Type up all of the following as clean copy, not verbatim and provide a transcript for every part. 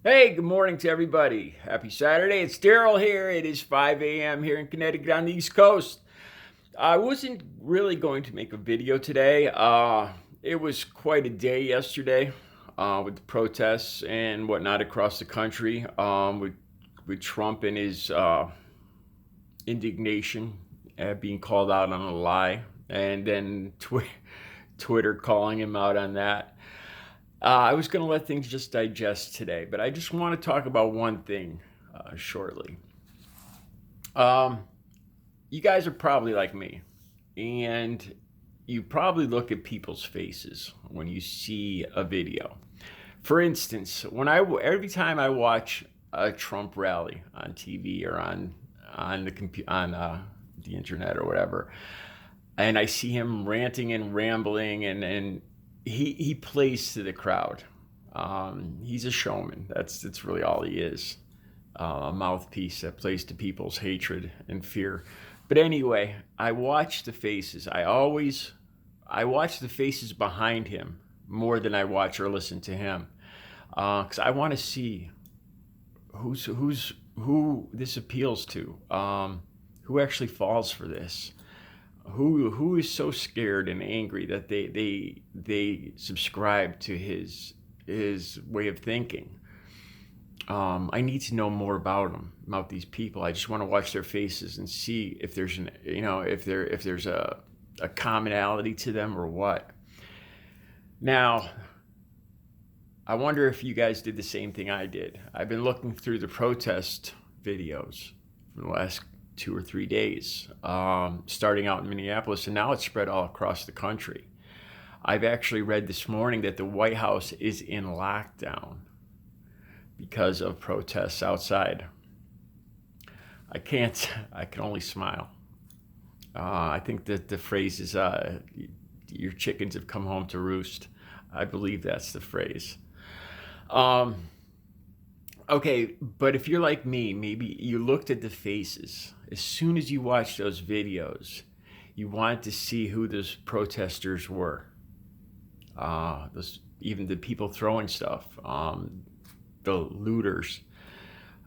Hey, good morning to everybody. Happy Saturday. It's Daryl here. It is 5 a.m. here in Connecticut on the East Coast. I wasn't really going to make a video today. It was quite a day yesterday with the protests and whatnot across the country with Trump and his indignation at being called out on a lie, and then Twitter calling him out on that. I was going to let things just digest today, but I just want to talk about one thing shortly. Um, you guys are probably like me, and you probably look at people's faces when you see a video. For instance, every time I watch a Trump rally on TV or on the internet or whatever, and I see him ranting and rambling, and he plays to the crowd. He's a showman. That's really all he is. A mouthpiece that plays to people's hatred and fear. But anyway, I watch the faces. I watch the faces behind him more than I watch or listen to him, because I want to see who this appeals to, who actually falls for this, who is so scared and angry that they subscribe to his way of thinking. I need to know more about them, about these people. I just want to watch their faces and see if there's if there's a commonality to them or what. Now, I wonder if you guys did the same thing I did. I've been looking through the protest videos for the last 2 or 3 days, starting out in Minneapolis, and now it's spread all across the country. I've actually read this morning that the White House is in lockdown because of protests outside. I can only smile. I think that the phrase is, your chickens have come home to roost. I believe that's the phrase. Okay, but if you're like me, maybe you looked at the faces. As soon as you watched those videos, you wanted to see who those protesters were. Even the people throwing stuff, the looters,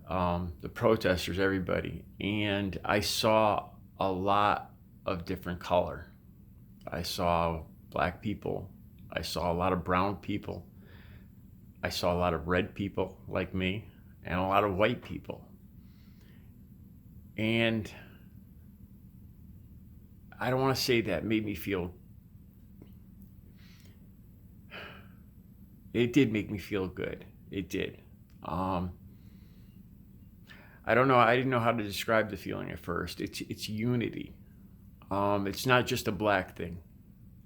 the protesters, everybody. And I saw a lot of different color. I saw black people. I saw a lot of brown people. I saw a lot of red people like me, and a lot of white people. And I don't want to say that made me feel, it did make me feel good. It did. I don't know. I didn't know how to describe the feeling at first. It's unity. It's not just a black thing.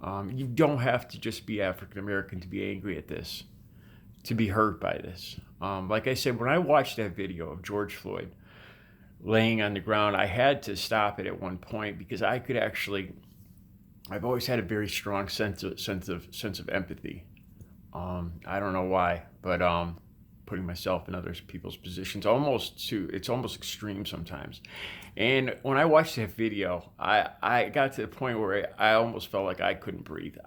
You don't have to just be African American to be angry at this, to be hurt by this. Like I said, when I watched that video of George Floyd laying on the ground, I had to stop it at one point because I could actually. I've always had a very strong sense of empathy. I don't know why, but putting myself in other people's positions it's almost extreme sometimes. And when I watched that video, I got to the point where I almost felt like I couldn't breathe.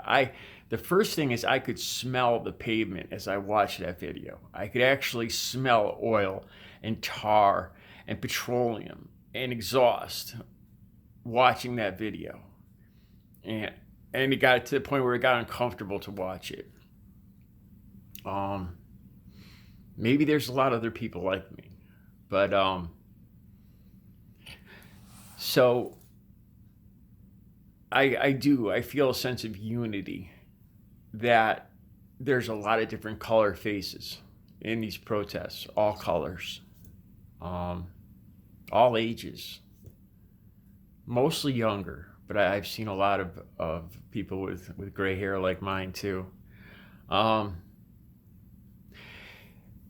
The first thing is I could smell the pavement as I watched that video. I could actually smell oil and tar and petroleum and exhaust watching that video. And it got to the point where it got uncomfortable to watch it. Maybe there's a lot of other people like me, but so I feel a sense of unity, that there's a lot of different color faces in these protests, all colors, all ages, mostly younger, but I've seen a lot of people with gray hair like mine too.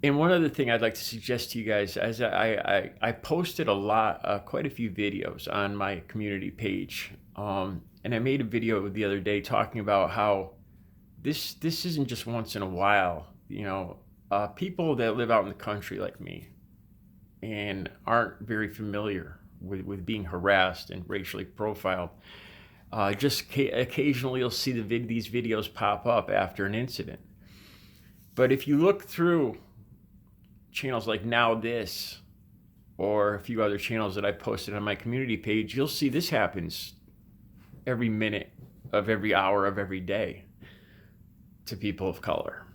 And one other thing I'd like to suggest to you guys, as I posted quite a few videos on my community page, and I made a video the other day talking about how this isn't just once in a while. People that live out in the country like me and aren't very familiar with being harassed and racially profiled, just occasionally you'll see these videos pop up after an incident. But if you look through channels like Now This or a few other channels that I posted on my community page, you'll see this happens every minute of every hour of every day to people of color,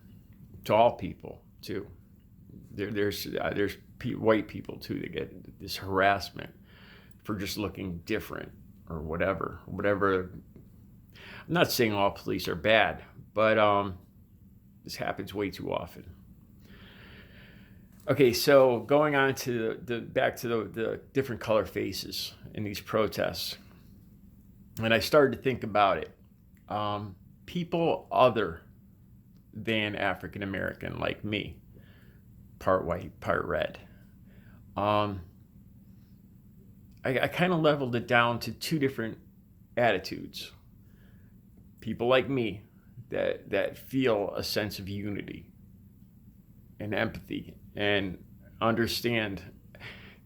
to all people too. There's white people too that get this harassment for just looking different or whatever. I'm not saying all police are bad, but this happens way too often. Okay, so going on to back to the different color faces in these protests, and I started to think about it. People other than African American, like me, part white, part red. I kind of leveled it down to two different attitudes. People like me that feel a sense of unity and empathy and understand.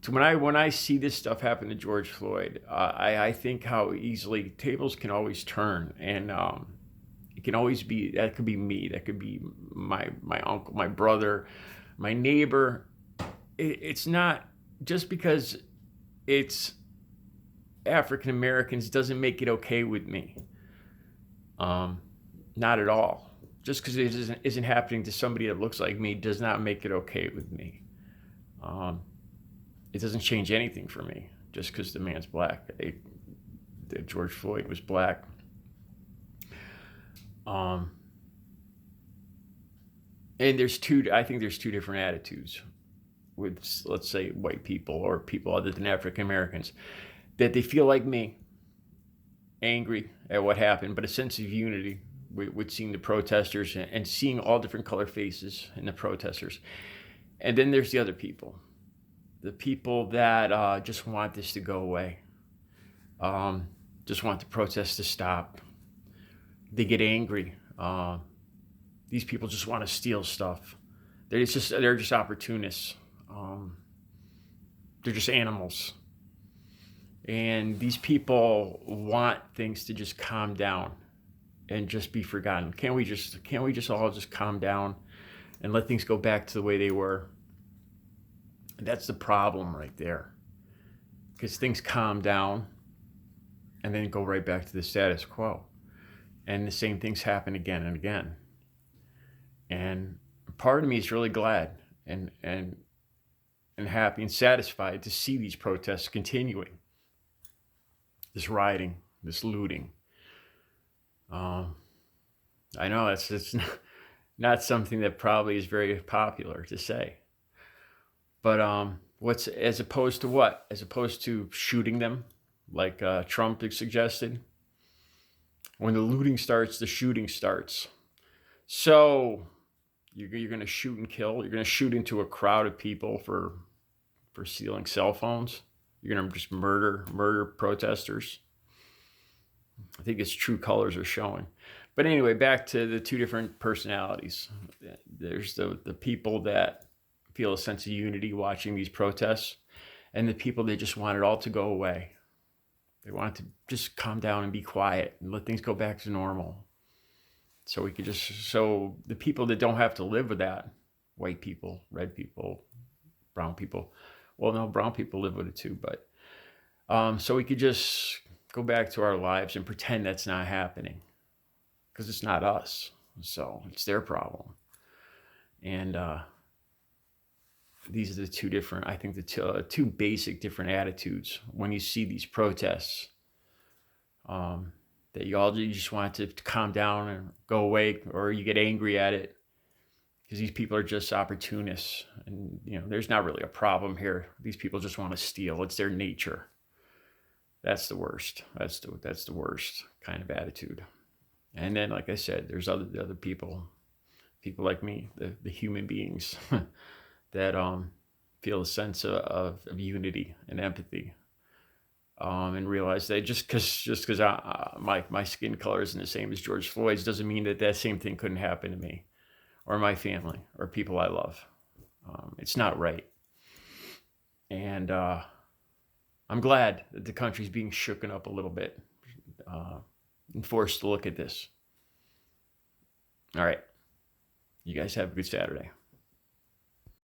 So when I see this stuff happen to George Floyd, I think how easily tables can always turn, and it can always be, that could be me, that could be my uncle, my brother, my neighbor. It's not just because it's African Americans doesn't make it okay with me. Not at all. Just because it isn't happening to somebody that looks like me does not make it okay with me. It doesn't change anything for me just because the man's black. George Floyd was black. And I think there's two different attitudes with, let's say, white people or people other than African Americans, that they feel like me, angry at what happened, but a sense of unity with seeing the protesters and seeing all different color faces in the protesters. And then there's the other people, the people that just want this to go away, just want the protests to stop. They get angry. These people just want to steal stuff. They're just opportunists. They're just animals. And these people want things to just calm down and just be forgotten. Can't we just all just calm down and let things go back to the way they were? And that's the problem right there. Because things calm down and then go right back to the status quo. And the same things happen again and again. And part of me is really glad and happy and satisfied to see these protests continuing. This rioting, this looting. I know it's not something that probably is very popular to say. But what's as opposed to what? As opposed to shooting them, like Trump suggested. When the looting starts, the shooting starts. So you're going to shoot and kill. You're going to shoot into a crowd of people for stealing cell phones. You're going to just murder protesters. I think its true colors are showing. But anyway, back to the two different personalities. There's the people that feel a sense of unity watching these protests, and the people that just want it all to go away. They want it to just calm down and be quiet and let things go back to normal. So so the people that don't have to live with that, white people, red people, brown people, well, no, brown people live with it too, but so we could just go back to our lives and pretend that's not happening, because it's not us. So it's their problem. And these are the two different, I think the two basic different attitudes when you see these protests, that you just want it to calm down and go away, or you get angry at it because these people are just opportunists, and there's not really a problem here. These people just want to steal. It's their nature. That's the worst. That's the worst kind of attitude. And then, like I said, there's the other people like me, the human beings that feel a sense of unity and empathy, and realize that just because my skin color isn't the same as George Floyd's doesn't mean that same thing couldn't happen to me or my family or people I love. It's not right. And I'm glad that the country's being shooken up a little bit and forced to look at this. All right. You guys have a good Saturday.